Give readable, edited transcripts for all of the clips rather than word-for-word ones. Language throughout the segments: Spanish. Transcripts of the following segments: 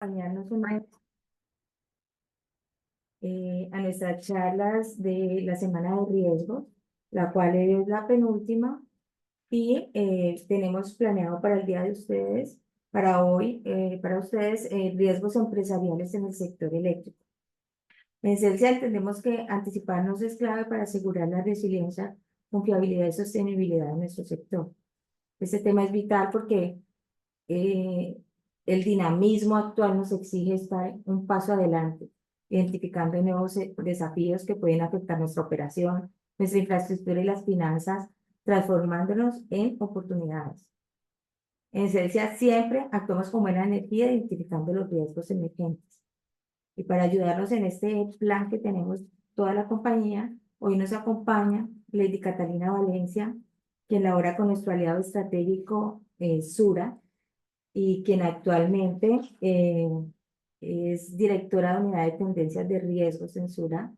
Acompañarnos a nuestras charlas de la semana de riesgos, la cual es la penúltima, y tenemos planeado para el día de ustedes, para hoy, para ustedes, riesgos empresariales en el sector eléctrico. En Celsia entendemos que anticiparnos es clave para asegurar la resiliencia, confiabilidad y sostenibilidad de nuestro sector. Este tema es vital porque eh, el dinamismo actual nos exige estar un paso adelante, identificando nuevos desafíos que pueden afectar nuestra operación, nuestra infraestructura y las finanzas, transformándonos en oportunidades. En Celsia siempre actuamos con buena energía, identificando los riesgos emergentes. Y para ayudarnos en este plan que tenemos toda la compañía, hoy nos acompaña Lady Catalina Valencia, quien labora con nuestro aliado estratégico Sura, y quien actualmente es directora de Unidad de Tendencias de Riesgos en Sura.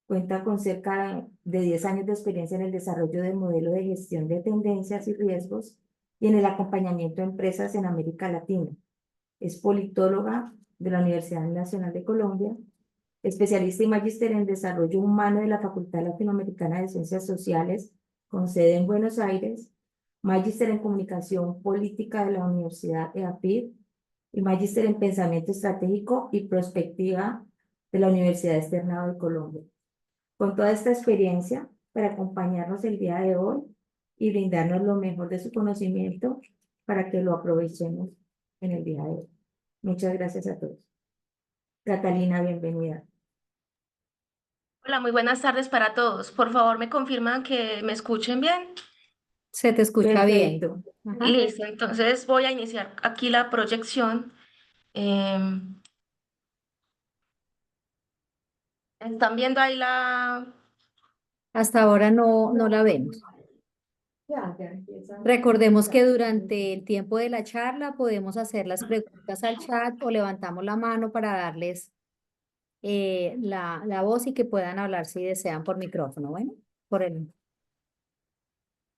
Cuenta con cerca de 10 años de experiencia en el desarrollo del modelo de gestión de tendencias y riesgos y en el acompañamiento de empresas en América Latina. Es politóloga de la Universidad Nacional de Colombia, especialista y magíster en desarrollo humano de la Facultad Latinoamericana de Ciencias Sociales, con sede en Buenos Aires, magíster en comunicación política de la Universidad EAPID y magíster en pensamiento estratégico y prospectiva de la Universidad Externado de Colombia. Con toda esta experiencia, para acompañarnos el día de hoy y brindarnos lo mejor de su conocimiento para que lo aprovechemos en el día de hoy. Muchas gracias a todos. Catalina, bienvenida. Hola, muy buenas tardes para todos. Por favor, me confirman que me escuchen bien. Se te escucha bien. Perfecto. Ajá. Listo, entonces voy a iniciar aquí la proyección. ¿Están viendo ahí la...? Hasta ahora no la vemos. Ya empieza. Recordemos que durante el tiempo de la charla podemos hacer las preguntas al chat o levantamos la mano para darles la voz y que puedan hablar si desean por micrófono. Bueno, por el...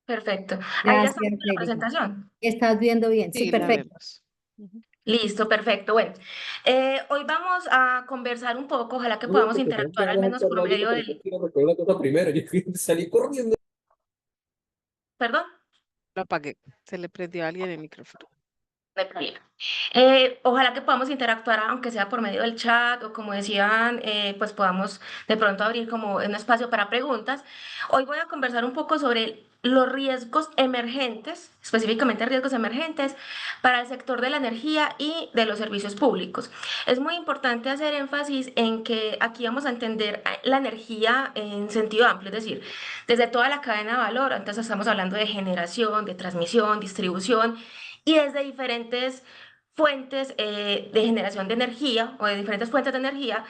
Perfecto. Ahí ya está Gracias, la Erika. presentación. ¿Estás viendo bien? Sí, Sí, la perfecto. vemos. Ujú. Listo, perfecto. Bueno, hoy vamos a conversar un poco, ojalá que No, podamos porque tengo que interactuar al hablar menos con por alguien, medio pero del... yo quiero recoger una cosa primero. Yo salí corriendo. ¿Perdón? Lo apagué. Se le prendió a alguien el micrófono. No hay problema. Ojalá que podamos interactuar, aunque sea por medio del chat o como decían, pues podamos de pronto abrir como un espacio para preguntas. Hoy voy a conversar un poco sobre los riesgos emergentes, específicamente riesgos emergentes para el sector de la energía y de los servicios públicos. Es muy importante hacer énfasis en que aquí vamos a entender la energía en sentido amplio, es decir, desde toda la cadena de valor. Entonces estamos hablando de generación, de transmisión, distribución y desde diferentes fuentes de generación de energía o de diferentes fuentes de energía,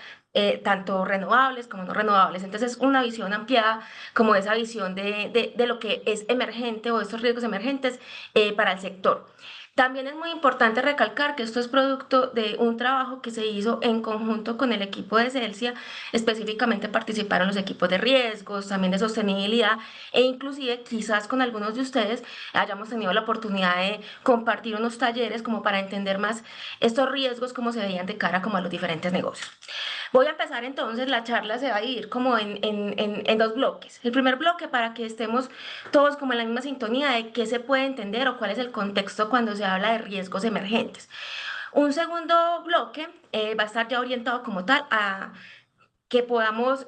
tanto renovables como no renovables. Entonces, una visión ampliada como esa visión de lo que es emergente o estos riesgos emergentes para el sector. También es muy importante recalcar que esto es producto de un trabajo que se hizo en conjunto con el equipo de Celsia. Específicamente participaron los equipos de riesgos, también de sostenibilidad, e inclusive quizás con algunos de ustedes hayamos tenido la oportunidad de compartir unos talleres como para entender más estos riesgos, cómo se veían de cara como a los diferentes negocios. Voy a empezar entonces, la charla se va a dividir como en dos bloques. El primer bloque para que estemos todos como en la misma sintonía de qué se puede entender o cuál es el contexto cuando se habla de riesgos emergentes. Un segundo bloque va a estar ya orientado como tal a que podamos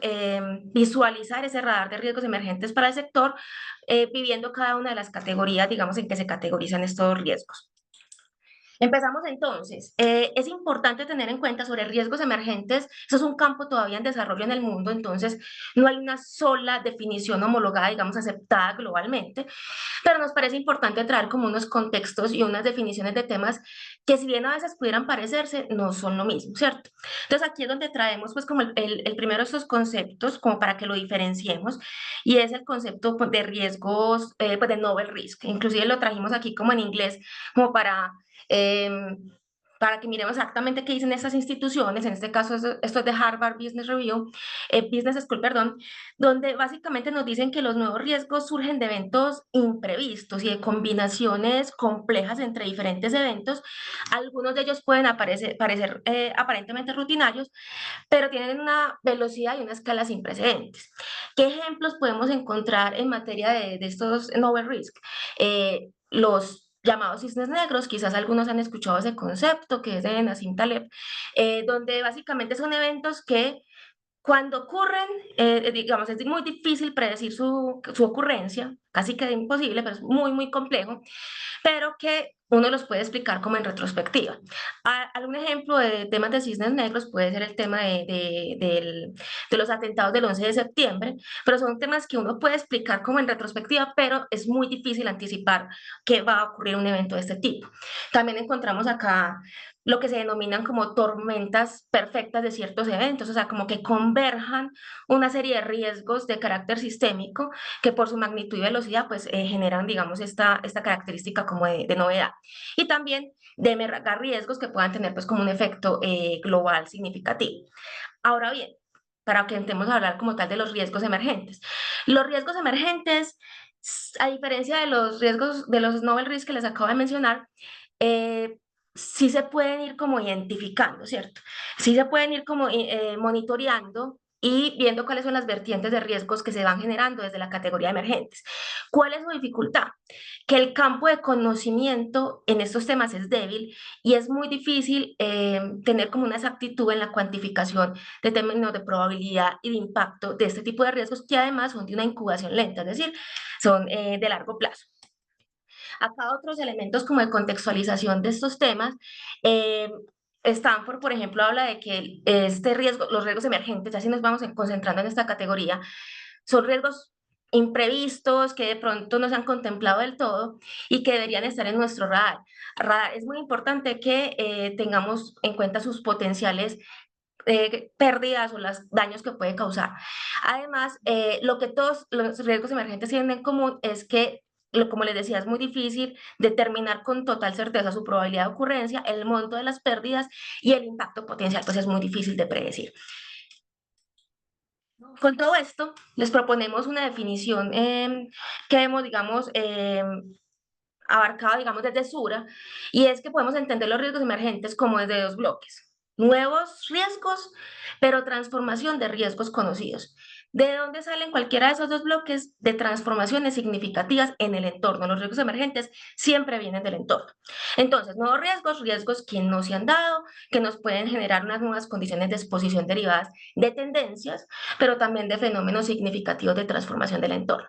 visualizar ese radar de riesgos emergentes para el sector, viviendo cada una de las categorías, digamos, en que se categorizan estos riesgos. Empezamos entonces. Es importante tener en cuenta sobre riesgos emergentes. Eso es un campo todavía en desarrollo en el mundo, entonces no hay una sola definición homologada, digamos, aceptada globalmente, pero nos parece importante traer como unos contextos y unas definiciones de temas que, si bien a veces pudieran parecerse, no son lo mismo, ¿cierto? Entonces aquí es donde traemos pues como el primero de estos conceptos como para que lo diferenciemos, y es el concepto pues, de riesgos, pues de novel risk. Inclusive lo trajimos aquí como en inglés, como eh, para que miremos exactamente qué dicen estas instituciones, en este caso esto es de Harvard Business Review, Business School, perdón, donde básicamente nos dicen que los nuevos riesgos surgen de eventos imprevistos y de combinaciones complejas entre diferentes eventos. Algunos de ellos pueden parecer aparentemente rutinarios, pero tienen una velocidad y una escala sin precedentes. ¿Qué ejemplos podemos encontrar en materia de estos novel risk? Los llamados cisnes negros, quizás algunos han escuchado ese concepto, que es de Nassim Taleb, donde básicamente son eventos que cuando ocurren, digamos, es muy difícil predecir su ocurrencia, casi que imposible, pero es muy, muy complejo, pero que uno los puede explicar como en retrospectiva. Algún ejemplo de temas de cisnes negros puede ser el tema de los atentados del 11 de septiembre, pero son temas que uno puede explicar como en retrospectiva, pero es muy difícil anticipar que va a ocurrir un evento de este tipo. También encontramos acá lo que se denominan como tormentas perfectas de ciertos eventos, o sea, como que converjan una serie de riesgos de carácter sistémico que por su magnitud y velocidad pues generan, digamos, esta característica como de novedad. Y también de mega riesgos que puedan tener pues como un efecto global significativo. Ahora bien, para que entremos a hablar como tal de los riesgos emergentes. Los riesgos emergentes, a diferencia de los riesgos, de los novel risk que les acabo de mencionar, sí se pueden ir como identificando, ¿cierto? Sí se pueden ir como monitoreando y viendo cuáles son las vertientes de riesgos que se van generando desde la categoría de emergentes. ¿Cuál es su dificultad? Que el campo de conocimiento en estos temas es débil y es muy difícil tener como una exactitud en la cuantificación de términos de probabilidad y de impacto de este tipo de riesgos que además son de una incubación lenta, es decir, son de largo plazo. Acá otros elementos como de contextualización de estos temas. Stanford, por ejemplo, habla de que este riesgo, los riesgos emergentes, así nos vamos concentrando en esta categoría, son riesgos imprevistos que de pronto no se han contemplado del todo y que deberían estar en nuestro radar. Es muy importante que tengamos en cuenta sus potenciales pérdidas o los daños que puede causar. Además, lo que todos los riesgos emergentes tienen en común es que, como les decía, es muy difícil determinar con total certeza su probabilidad de ocurrencia, el monto de las pérdidas y el impacto potencial, pues es muy difícil de predecir. Con todo esto, les proponemos una definición que hemos, digamos, abarcado, digamos, desde Sura, y es que podemos entender los riesgos emergentes como desde dos bloques. Nuevos riesgos, pero transformación de riesgos conocidos. ¿De dónde salen cualquiera de esos dos bloques? De transformaciones significativas en el entorno. Los riesgos emergentes siempre vienen del entorno. Entonces, nuevos riesgos, riesgos que no se han dado, que nos pueden generar unas nuevas condiciones de exposición derivadas de tendencias, pero también de fenómenos significativos de transformación del entorno.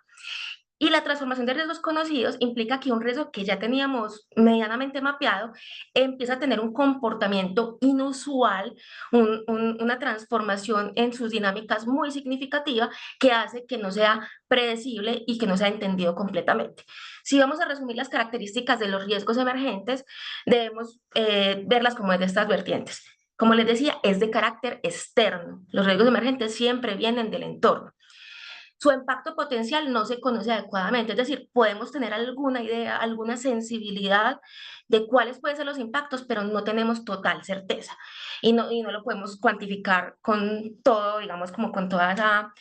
Y la transformación de riesgos conocidos implica que un riesgo que ya teníamos medianamente mapeado empieza a tener un comportamiento inusual, una transformación en sus dinámicas muy significativa que hace que no sea predecible y que no sea entendido completamente. Si vamos a resumir las características de los riesgos emergentes, debemos verlas como de estas vertientes. Como les decía, es de carácter externo. Los riesgos emergentes siempre vienen del entorno. Su impacto potencial no se conoce adecuadamente, es decir, podemos tener alguna idea, alguna sensibilidad de cuáles pueden ser los impactos, pero no tenemos total certeza y no lo podemos cuantificar con todo, digamos, como con toda esa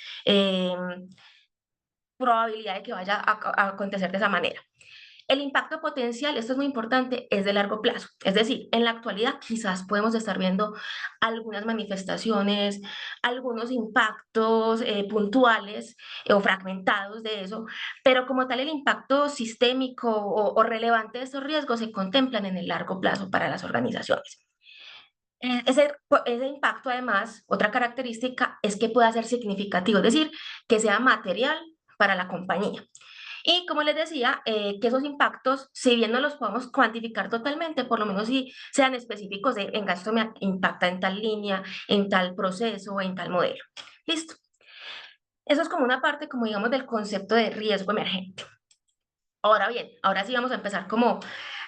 probabilidad de que vaya a acontecer de esa manera. El impacto potencial, esto es muy importante, es de largo plazo. Es decir, en la actualidad quizás podemos estar viendo algunas manifestaciones, algunos impactos puntuales o fragmentados de eso, pero como tal el impacto sistémico o relevante de estos riesgos se contemplan en el largo plazo para las organizaciones. Ese impacto, además, otra característica es que pueda ser significativo, es decir, que sea material para la compañía. Y como les decía, que esos impactos, si bien no los podemos cuantificar totalmente, por lo menos si sean específicos de en gasto me impacta en tal línea, en tal proceso o en tal modelo. Listo. Eso es como una parte, como digamos, del concepto de riesgo emergente. Ahora bien, ahora sí vamos a empezar como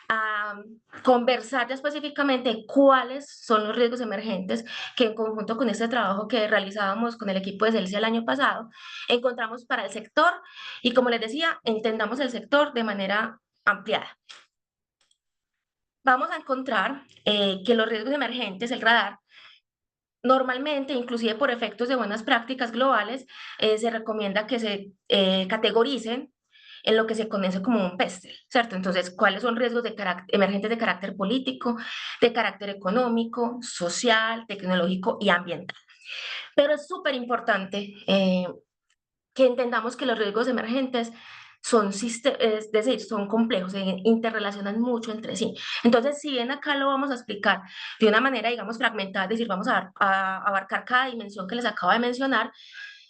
a conversar ya específicamente cuáles son los riesgos emergentes que en conjunto con este trabajo que realizábamos con el equipo de Celsia el año pasado, encontramos para el sector y como les decía, entendamos el sector de manera ampliada. vamos a encontrar que los riesgos emergentes, el radar, normalmente, inclusive por efectos de buenas prácticas globales, se recomienda que se categoricen en lo que se conoce como un PESTEL, ¿cierto? Entonces, ¿cuáles son riesgos emergentes de carácter político, de carácter económico, social, tecnológico y ambiental? Pero es súper importante que entendamos que los riesgos emergentes son, es decir, son complejos, se interrelacionan mucho entre sí. Entonces, si bien acá lo vamos a explicar de una manera, digamos, fragmentada, es decir, vamos a abarcar cada dimensión que les acabo de mencionar,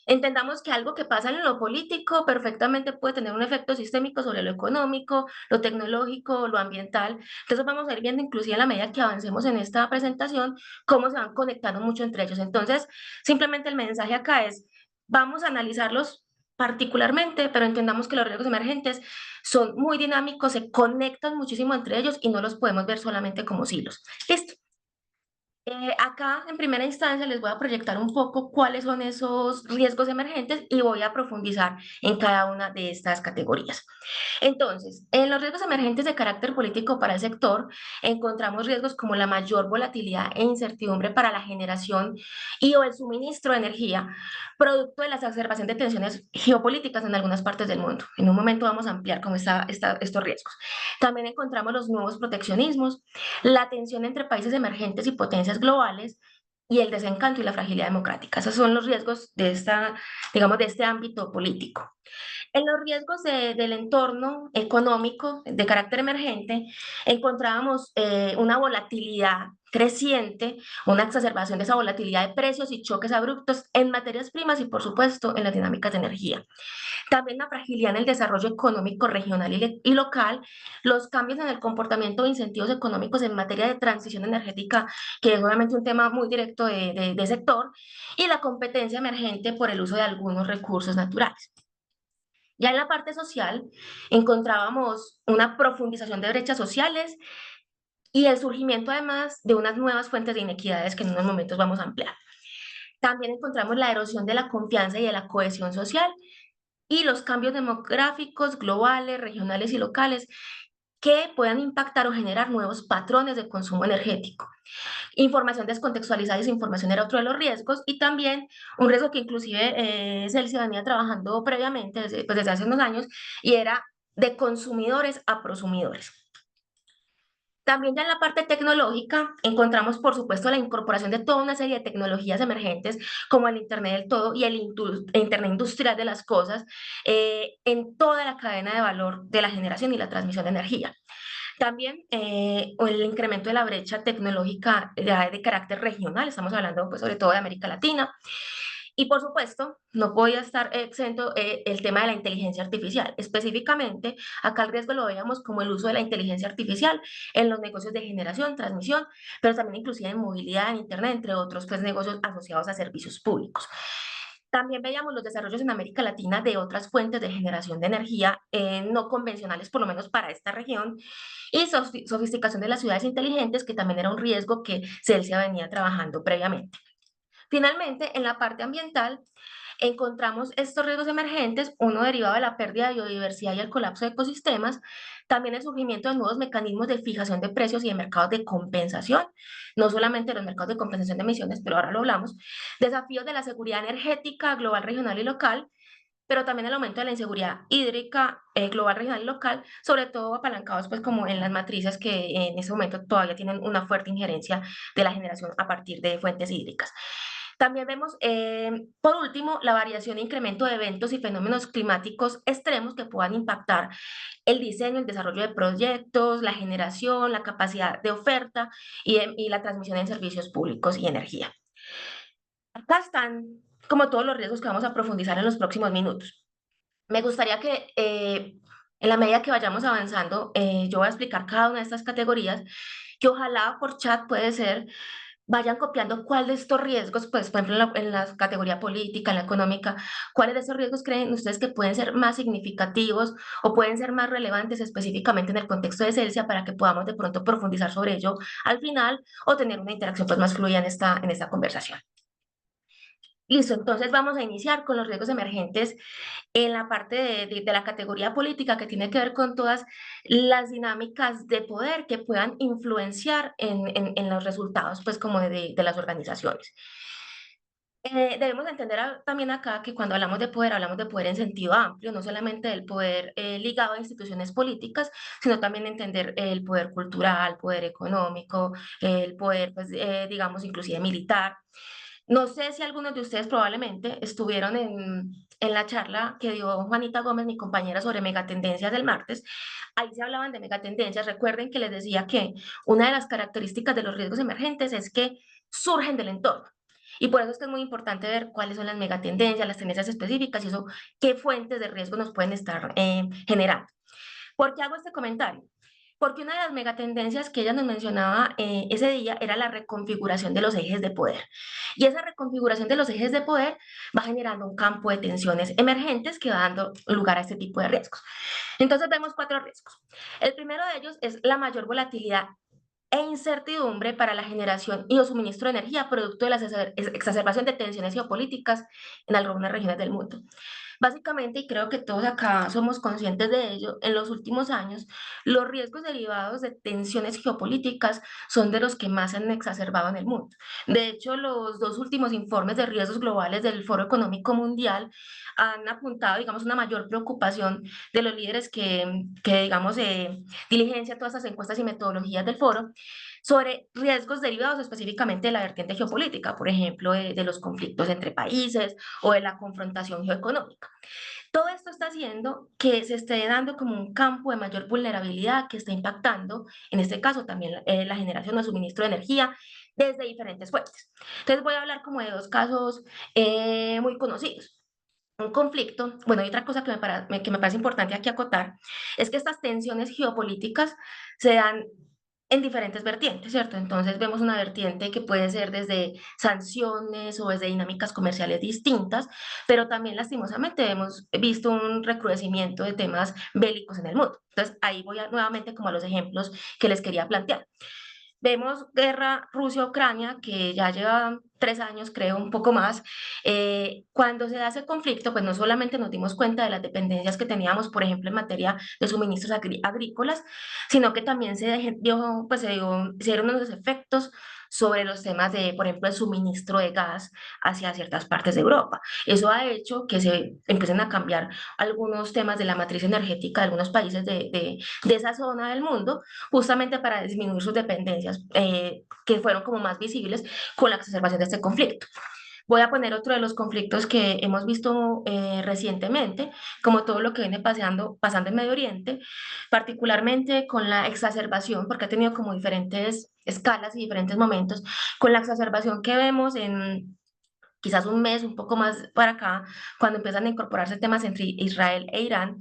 entendamos que algo que pasa en lo político perfectamente puede tener un efecto sistémico sobre lo económico, lo tecnológico, lo ambiental. Entonces vamos a ir viendo, inclusive a la medida que avancemos en esta presentación, cómo se van conectando mucho entre ellos. Entonces, simplemente el mensaje acá es, vamos a analizarlos particularmente, pero entendamos que los riesgos emergentes son muy dinámicos, se conectan muchísimo entre ellos y no los podemos ver solamente como silos. Listo. Acá, en primera instancia, les voy a proyectar un poco cuáles son esos riesgos emergentes y voy a profundizar en cada una de estas categorías. Entonces, en los riesgos emergentes de carácter político para el sector, encontramos riesgos como la mayor volatilidad e incertidumbre para la generación y o el suministro de energía, producto de la exacerbación de tensiones geopolíticas en algunas partes del mundo. En un momento vamos a ampliar cómo estos riesgos. También encontramos los nuevos proteccionismos, la tensión entre países emergentes y potencias globales y el desencanto y la fragilidad democrática. Esos son los riesgos de digamos, de este ámbito político. En los riesgos del entorno económico de carácter emergente, encontrábamos una volatilidad creciente, una exacerbación de esa volatilidad de precios y choques abruptos en materias primas y, por supuesto, en las dinámicas de energía. También la fragilidad en el desarrollo económico regional y local, los cambios en el comportamiento de incentivos económicos en materia de transición energética, que es obviamente un tema muy directo de sector, y la competencia emergente por el uso de algunos recursos naturales. Ya en la parte social encontrábamos una profundización de brechas sociales y el surgimiento además de unas nuevas fuentes de inequidades que en unos momentos vamos a ampliar. También encontramos la erosión de la confianza y de la cohesión social y los cambios demográficos globales, regionales y locales que puedan impactar o generar nuevos patrones de consumo energético. Información descontextualizada y desinformación era otro de los riesgos, y también un riesgo que inclusive Celsia venía trabajando previamente, desde hace unos años, y era de consumidores a prosumidores. También ya en la parte tecnológica encontramos, por supuesto, la incorporación de toda una serie de tecnologías emergentes como el Internet del todo y el Internet industrial de las cosas en toda la cadena de valor de la generación y la transmisión de energía. También el incremento de la brecha tecnológica de carácter regional, estamos hablando pues, sobre todo de América Latina. Y por supuesto, no podía estar exento el tema de la inteligencia artificial. Específicamente, acá el riesgo lo veíamos como el uso de la inteligencia artificial en los negocios de generación, transmisión, pero también inclusive en movilidad, en Internet, entre otros pues, negocios asociados a servicios públicos. También veíamos los desarrollos en América Latina de otras fuentes de generación de energía no convencionales, por lo menos para esta región, y sofisticación de las ciudades inteligentes, que también era un riesgo que Celsia venía trabajando previamente. Finalmente, en la parte ambiental, encontramos estos riesgos emergentes, uno derivado de la pérdida de biodiversidad y el colapso de ecosistemas, también el surgimiento de nuevos mecanismos de fijación de precios y de mercados de compensación, no solamente los mercados de compensación de emisiones, pero ahora lo hablamos, desafíos de la seguridad energética global, regional y local, pero también el aumento de la inseguridad hídrica global, regional y local, sobre todo apalancados pues como en las matrices que en ese momento todavía tienen una fuerte injerencia de la generación a partir de fuentes hídricas. También vemos, por último, la variación e incremento de eventos y fenómenos climáticos extremos que puedan impactar el diseño, el desarrollo de proyectos, la generación, la capacidad de oferta y la transmisión de servicios públicos y energía. Acá están como todos los riesgos que vamos a profundizar en los próximos minutos. Me gustaría que en la medida que vayamos avanzando, yo voy a explicar cada una de estas categorías, que ojalá por chat puede ser, vayan copiando cuál de estos riesgos, pues por ejemplo en la categoría política, en la económica, cuáles de esos riesgos creen ustedes que pueden ser más significativos o pueden ser más relevantes específicamente en el contexto de Celsia para que podamos de pronto profundizar sobre ello al final o tener una interacción pues más fluida en esta conversación. Listo, entonces vamos a iniciar con los riesgos emergentes en la parte de la categoría política que tiene que ver con todas las dinámicas de poder que puedan influenciar en los resultados, pues como de las organizaciones. Debemos entender también acá que cuando hablamos de poder en sentido amplio, no solamente del poder ligado a instituciones políticas, sino también entender el poder cultural, poder económico, el poder, pues, digamos, inclusive militar. No sé si algunos de ustedes probablemente estuvieron en la charla que dio Juanita Gómez, mi compañera, sobre megatendencias del martes. Ahí se hablaban de megatendencias. Recuerden que les decía que una de las características de los riesgos emergentes es que surgen del entorno. Y por eso es que es muy importante ver cuáles son las megatendencias, las tendencias específicas y eso, qué fuentes de riesgo nos pueden estar generando. ¿Por qué hago este comentario? Porque una de las megatendencias que ella nos mencionaba ese día era la reconfiguración de los ejes de poder. Y esa reconfiguración de los ejes de poder va generando un campo de tensiones emergentes que va dando lugar a este tipo de riesgos. Entonces vemos 4 riesgos. El primero de ellos es la mayor volatilidad e incertidumbre para la generación y o suministro de energía producto de la exacerbación de tensiones geopolíticas en algunas regiones del mundo. Básicamente, y creo que todos acá somos conscientes de ello, en los últimos años, los riesgos derivados de tensiones geopolíticas son de los que más se han exacerbado en el mundo. De hecho, los 2 últimos informes de riesgos globales del Foro Económico Mundial han apuntado, digamos, una mayor preocupación de los líderes que digamos, diligencia todas estas encuestas y metodologías del foro sobre riesgos derivados específicamente de la vertiente geopolítica, por ejemplo, de los conflictos entre países o de la confrontación geoeconómica. Todo esto está haciendo que se esté dando como un campo de mayor vulnerabilidad que está impactando, en este caso también la generación o suministro de energía desde diferentes fuentes. Entonces voy a hablar como de 2 casos muy conocidos. Un conflicto, bueno, y otra cosa que me parece importante aquí acotar, es que estas tensiones geopolíticas se dan en diferentes vertientes, ¿cierto? Entonces vemos una vertiente que puede ser desde sanciones o desde dinámicas comerciales distintas, pero también lastimosamente hemos visto un recrudecimiento de temas bélicos en el mundo. Entonces ahí voy nuevamente como a los ejemplos que les quería plantear. Vemos guerra Rusia-Ucrania, que ya lleva 3 años, creo, un poco más. Cuando se da ese conflicto, pues no solamente nos dimos cuenta de las dependencias que teníamos, por ejemplo, en materia de suministros agrícolas, sino que también pues se dieron unos efectos sobre los temas de, por ejemplo, el suministro de gas hacia ciertas partes de Europa. Eso ha hecho que se empiecen a cambiar algunos temas de la matriz energética de algunos países de esa zona del mundo, justamente para disminuir sus dependencias, que fueron como más visibles con la exacerbación de este conflicto. Voy a poner otro de los conflictos que hemos visto recientemente, como todo lo que viene pasando en Medio Oriente, particularmente con la exacerbación, porque ha tenido como diferentes escalas y diferentes momentos, con la exacerbación que vemos en quizás un mes, un poco más para acá, cuando empiezan a incorporarse temas entre Israel e Irán.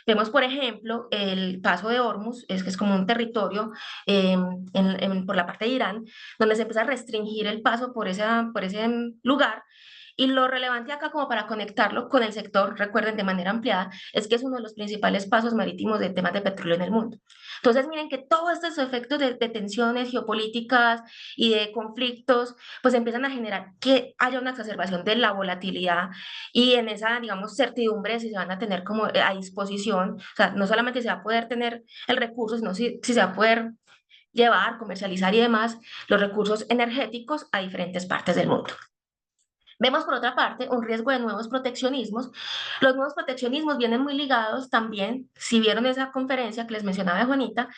Vemos, por ejemplo, el paso de Hormuz, que es como un territorio por la parte de Irán, donde se empieza a restringir el paso por ese lugar. Y lo relevante acá, como para conectarlo con el sector, recuerden, de manera ampliada, es que es uno de los principales pasos marítimos de temas de petróleo en el mundo. Entonces, miren que todos estos efectos de tensiones geopolíticas y de conflictos, pues empiezan a generar que haya una exacerbación de la volatilidad y en esa, digamos, certidumbre si se van a tener como a disposición, o sea, no solamente se va a poder tener el recurso, sino si se va a poder llevar, comercializar y demás los recursos energéticos a diferentes partes del mundo. Vemos por otra parte un riesgo de nuevos proteccionismos. Los nuevos proteccionismos vienen muy ligados también, si vieron esa conferencia que les mencionaba de Juanita,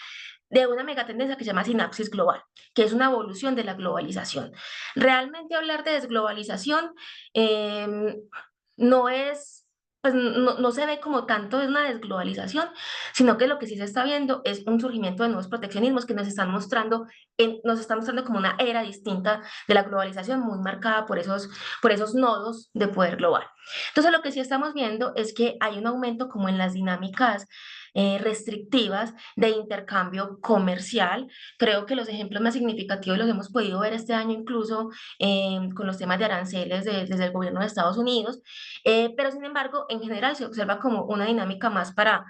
de una megatendencia que se llama sinapsis global, que es una evolución de la globalización. Realmente hablar de desglobalización no es, pues no se ve como tanto de una desglobalización, sino que lo que sí se está viendo es un surgimiento de nuevos proteccionismos que nos están mostrando como una era distinta de la globalización, muy marcada por esos nodos de poder global. Entonces, lo que sí estamos viendo es que hay un aumento como en las dinámicas restrictivas de intercambio comercial. Creo que los ejemplos más significativos los hemos podido ver este año incluso con los temas de aranceles desde el gobierno de Estados Unidos, pero sin embargo, en general se observa como una dinámica más para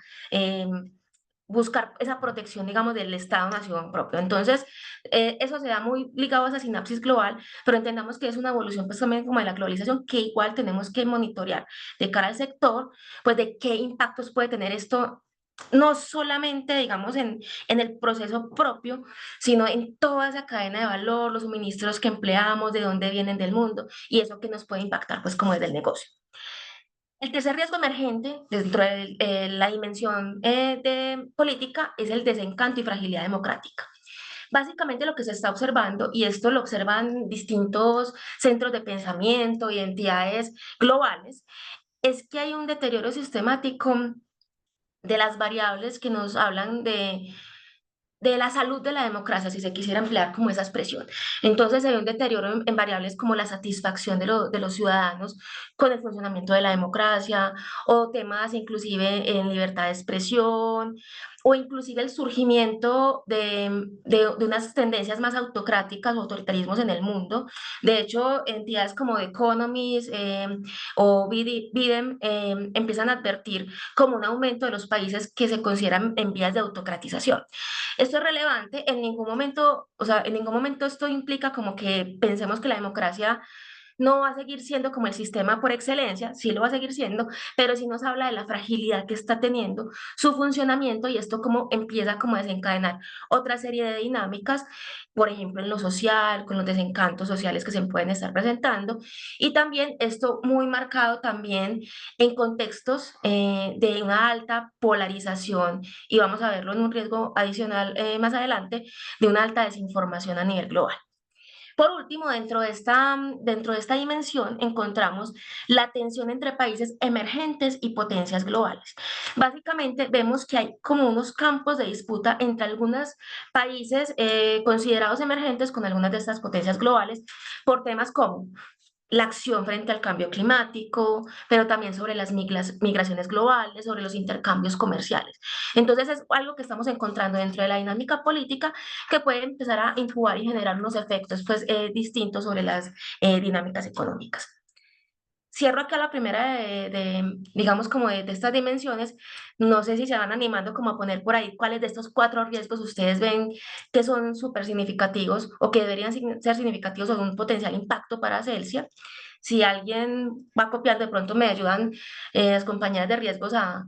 buscar esa protección, digamos, del Estado-nación propio. Entonces, eso se da muy ligado a esa sinapsis global, pero entendamos que es una evolución pues también como de la globalización, que igual tenemos que monitorear de cara al sector, pues de qué impactos puede tener esto, no solamente, digamos, en el proceso propio, sino en toda esa cadena de valor, los suministros que empleamos, de dónde vienen del mundo, y eso que nos puede impactar pues como desde el negocio. El tercer riesgo emergente dentro de la dimensión de política es el desencanto y fragilidad democrática. Básicamente lo que se está observando, y esto lo observan distintos centros de pensamiento y entidades globales, es que hay un deterioro sistemático de las variables que nos hablan de la salud de la democracia, si se quisiera emplear como esa expresión. Entonces hay un deterioro en variables como la satisfacción de los ciudadanos con el funcionamiento de la democracia, o temas inclusive en libertad de expresión, o inclusive el surgimiento de unas tendencias más autocráticas o autoritarismos en el mundo. De hecho, entidades como The Economist o Biden empiezan a advertir como un aumento de los países que se consideran en vías de autocratización. Esto es relevante, en ningún momento, o sea, en ningún momento esto implica como que pensemos que la democracia no va a seguir siendo como el sistema por excelencia, sí lo va a seguir siendo, pero sí nos habla de la fragilidad que está teniendo su funcionamiento, y esto como empieza como a desencadenar otra serie de dinámicas, por ejemplo en lo social, con los desencantos sociales que se pueden estar presentando, y también esto muy marcado también en contextos de una alta polarización, y vamos a verlo en un riesgo adicional más adelante, de una alta desinformación a nivel global. Por último, dentro de esta dimensión encontramos la tensión entre países emergentes y potencias globales. Básicamente vemos que hay como unos campos de disputa entre algunos países considerados emergentes con algunas de estas potencias globales por temas como la acción frente al cambio climático, pero también sobre las migraciones globales, sobre los intercambios comerciales. Entonces es algo que estamos encontrando dentro de la dinámica política, que puede empezar a incubar y generar unos efectos pues, distintos sobre las dinámicas económicas. Cierro acá la primera digamos, como de estas dimensiones. No sé si se van animando como a poner por ahí cuáles de estos 4 riesgos ustedes ven que son súper significativos o que deberían ser significativos o de un potencial impacto para Celsia. Si alguien va copiando, de pronto me ayudan las compañeras de riesgos a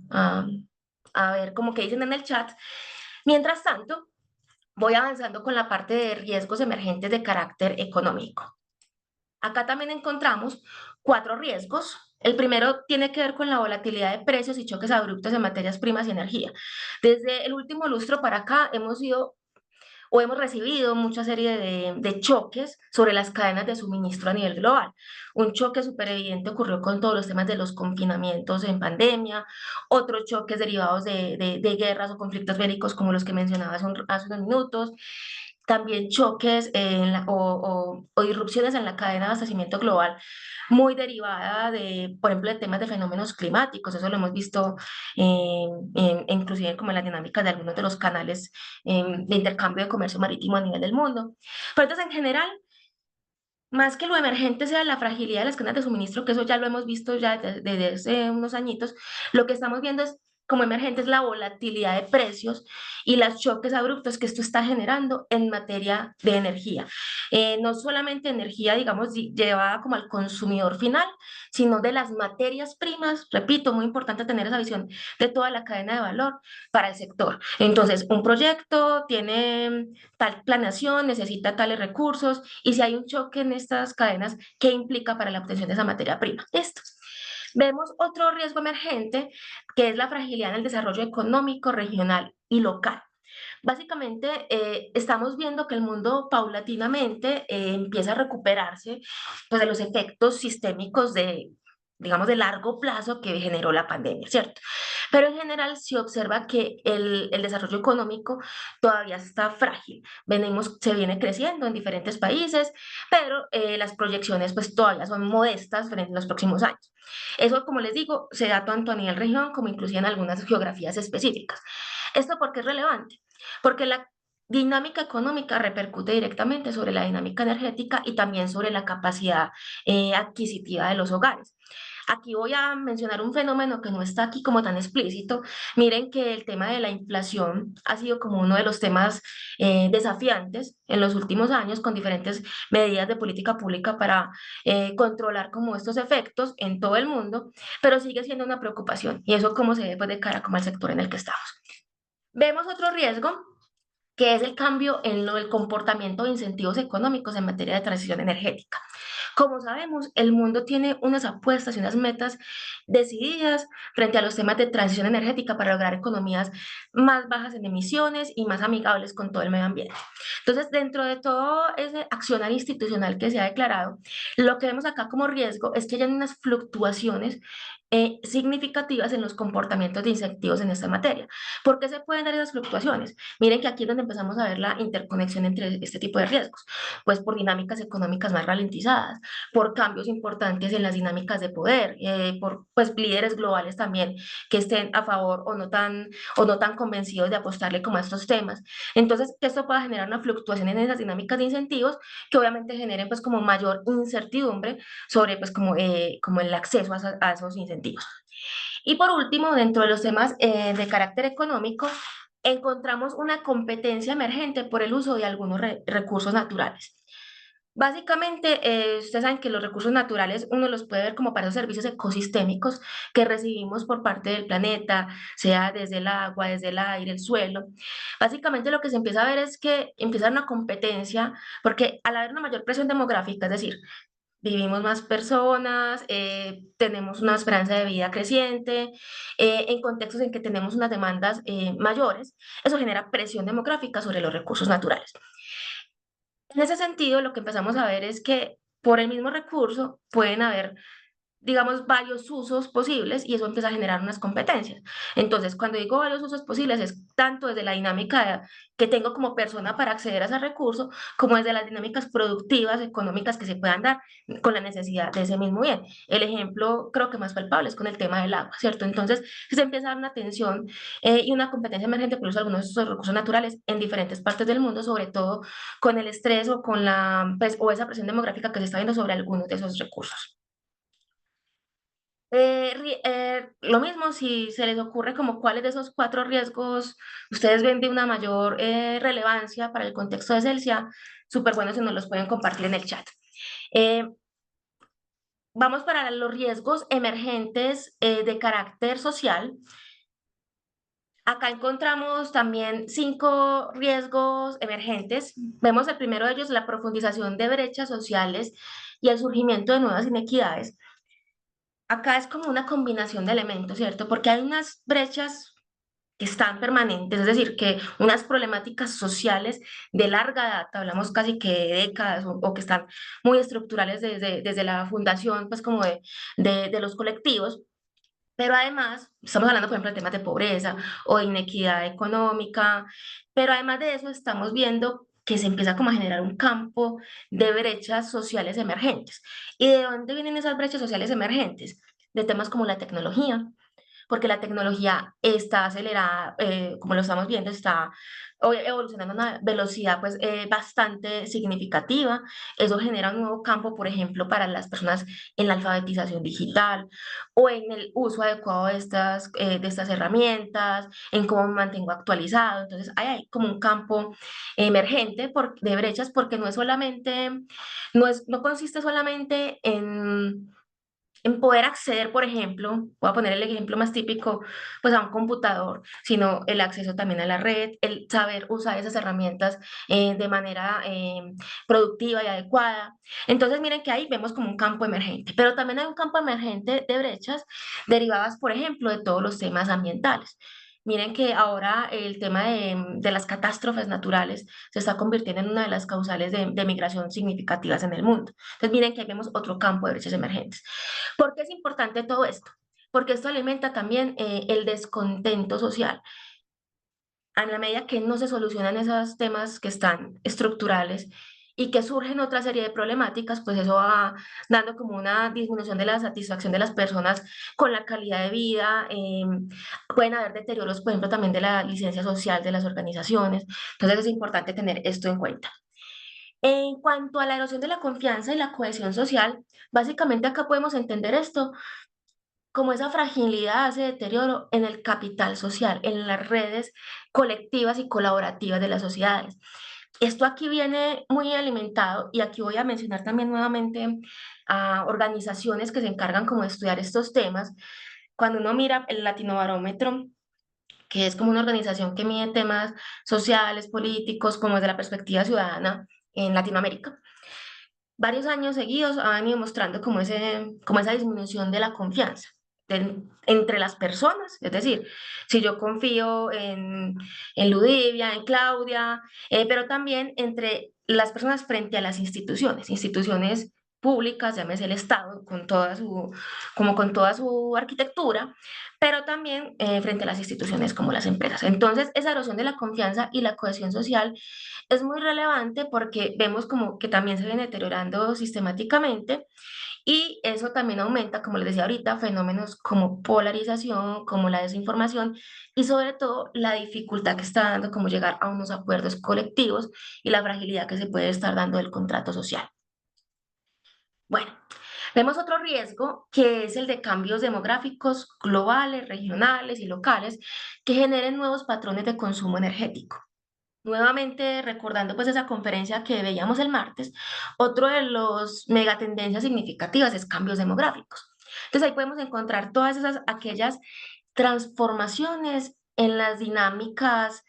ver como que dicen en el chat. Mientras tanto, voy avanzando con la parte de riesgos emergentes de carácter económico. Acá también encontramos 4 riesgos. El primero tiene que ver con la volatilidad de precios y choques abruptos en materias primas y energía. Desde el último lustro para acá hemos recibido mucha serie de choques sobre las cadenas de suministro a nivel global. Un choque súper evidente ocurrió con todos los temas de los confinamientos en pandemia, otros choques derivados de guerras o conflictos bélicos como los que mencionaba hace unos minutos, también choques o disrupciones en la cadena de abastecimiento global, muy derivada de, por ejemplo, de temas de fenómenos climáticos. Eso lo hemos visto inclusive como en las dinámicas de algunos de los canales de intercambio de comercio marítimo a nivel del mundo. Pero entonces, en general, más que lo emergente sea la fragilidad de las cadenas de suministro, que eso ya lo hemos visto ya desde hace unos añitos, lo que estamos viendo es como emergente es la volatilidad de precios y los choques abruptos que esto está generando en materia de energía. No solamente energía, digamos, llevada como al consumidor final, sino de las materias primas, repito, muy importante tener esa visión de toda la cadena de valor para el sector. Entonces, un proyecto tiene tal planeación, necesita tales recursos, y si hay un choque en estas cadenas, ¿qué implica para la obtención de esa materia prima? Esto. Vemos otro riesgo emergente, que es la fragilidad en el desarrollo económico, regional y local. Básicamente, estamos viendo que el mundo paulatinamente empieza a recuperarse pues, de los efectos sistémicos digamos, de largo plazo que generó la pandemia, ¿cierto? Pero en general se observa que el desarrollo económico todavía está frágil. Se viene creciendo en diferentes países, pero las proyecciones pues todavía son modestas frente a los próximos años. Eso, como les digo, se da tanto a nivel región como inclusive en algunas geografías específicas. ¿Esto por qué es relevante? Porque la dinámica económica repercute directamente sobre la dinámica energética y también sobre la capacidad adquisitiva de los hogares. Aquí voy a mencionar un fenómeno que no está aquí como tan explícito. Miren que el tema de la inflación ha sido como uno de los temas desafiantes en los últimos años con diferentes medidas de política pública para controlar como estos efectos en todo el mundo, pero sigue siendo una preocupación y eso cómo se ve pues, de cara como al sector en el que estamos. Vemos otro riesgo que es el cambio en el comportamiento de incentivos económicos en materia de transición energética. Como sabemos, el mundo tiene unas apuestas y unas metas decididas frente a los temas de transición energética para lograr economías más bajas en emisiones y más amigables con todo el medio ambiente. Entonces, dentro de todo ese accionar institucional que se ha declarado, lo que vemos acá como riesgo es que hayan unas fluctuaciones significativas en los comportamientos de incentivos en esta materia. ¿Por qué se pueden dar esas fluctuaciones? Miren que aquí es donde empezamos a ver la interconexión entre este tipo de riesgos, pues por dinámicas económicas más ralentizadas, por cambios importantes en las dinámicas de poder, por pues líderes globales también que estén a favor o no tan convencidos de apostarle como a estos temas. Entonces, que esto pueda generar una fluctuación en esas dinámicas de incentivos que obviamente generen pues como mayor incertidumbre sobre pues como el acceso a esos incentivos. Y por último, dentro de los temas de carácter económico, encontramos una competencia emergente por el uso de algunos recursos naturales. Básicamente, ustedes saben que los recursos naturales uno los puede ver como para esos servicios ecosistémicos que recibimos por parte del planeta, sea desde el agua, desde el aire, el suelo. Básicamente lo que se empieza a ver es que empieza una competencia, porque al haber una mayor presión demográfica, es decir, vivimos más personas, tenemos una esperanza de vida creciente, en contextos en que tenemos unas demandas mayores, eso genera presión demográfica sobre los recursos naturales. En ese sentido, lo que empezamos a ver es que por el mismo recurso pueden haber, digamos, varios usos posibles y eso empieza a generar unas competencias. Entonces, cuando digo varios usos posibles, es tanto desde la dinámica que tengo como persona para acceder a ese recurso, como desde las dinámicas productivas, económicas que se puedan dar con la necesidad de ese mismo bien. El ejemplo creo que más palpable es con el tema del agua, ¿cierto? Entonces, se empieza a dar una tensión y una competencia emergente por el uso de algunos de estos recursos naturales en diferentes partes del mundo, sobre todo con el estrés o con pues, o esa presión demográfica que se está viendo sobre algunos de esos recursos. Lo mismo si se les ocurre como cuáles de esos 4 riesgos ustedes ven de una mayor relevancia para el contexto de Celsia, súper bueno si nos los pueden compartir en el chat. Vamos para los riesgos emergentes de carácter social. Acá encontramos también 5 riesgos emergentes. Vemos el primero de ellos, la profundización de brechas sociales y el surgimiento de nuevas inequidades. Acá es como una combinación de elementos, ¿cierto? Porque hay unas brechas que están permanentes, es decir, que unas problemáticas sociales de larga data, hablamos casi que de décadas o que están muy estructurales desde la fundación, pues como de los colectivos, pero además, estamos hablando, por ejemplo, de temas de pobreza o de inequidad económica, pero además de eso estamos viendo que se empieza como a generar un campo de brechas sociales emergentes. ¿Y de dónde vienen esas brechas sociales emergentes? De temas como la tecnología, porque la tecnología está acelerada, como lo estamos viendo, está evolucionando a una velocidad pues, bastante significativa. Eso genera un nuevo campo, por ejemplo, para las personas en la alfabetización digital o en el uso adecuado de estas herramientas, en cómo me mantengo actualizado. Entonces, hay como un campo emergente de brechas porque no es solamente, no consiste solamente en poder acceder, por ejemplo, voy a poner el ejemplo más típico, pues a un computador, sino el acceso también a la red, el saber usar esas herramientas de manera productiva y adecuada. Entonces, miren que ahí vemos como un campo emergente, pero también hay un campo emergente de brechas derivadas, por ejemplo, de todos los temas ambientales. Miren que ahora el tema de las catástrofes naturales se está convirtiendo en una de las causales de migración significativas en el mundo. Entonces, miren que ahí vemos otro campo de brechas emergentes. ¿Por qué es importante todo esto? Porque esto alimenta también el descontento social. A la medida que no se solucionan esos temas que están estructurales y que surgen otra serie de problemáticas, pues eso va dando como una disminución de la satisfacción de las personas con la calidad de vida. Pueden haber deterioros, por ejemplo, también de la licencia social de las organizaciones. Entonces es importante tener esto en cuenta. En cuanto a la erosión de la confianza y la cohesión social, básicamente acá podemos entender esto como esa fragilidad, ese deterioro en el capital social, en las redes colectivas y colaborativas de las sociedades. Esto aquí viene muy alimentado, y aquí voy a mencionar también nuevamente a organizaciones que se encargan como de estudiar estos temas. Cuando uno mira el Latinobarómetro, que es como una organización que mide temas sociales, políticos, como desde la perspectiva ciudadana en Latinoamérica, varios años seguidos ha venido mostrando como esa disminución de la confianza entre las personas. Es decir, si yo confío en Ludivia, en Claudia, pero también entre las personas frente a las instituciones públicas, llámese el Estado, con toda su arquitectura, pero también frente a las instituciones como las empresas. Entonces, esa erosión de la confianza y la cohesión social es muy relevante porque vemos como que también se viene deteriorando sistemáticamente, y eso también aumenta, como les decía ahorita, fenómenos como polarización, como la desinformación, y sobre todo la dificultad que está dando como llegar a unos acuerdos colectivos y la fragilidad que se puede estar dando del contrato social. Bueno, vemos otro riesgo, que es el de cambios demográficos globales, regionales y locales que generen nuevos patrones de consumo energético. Nuevamente, recordando pues esa conferencia que veíamos el martes, otro de los megatendencias significativas es cambios demográficos. Entonces ahí podemos encontrar aquellas transformaciones en las dinámicas,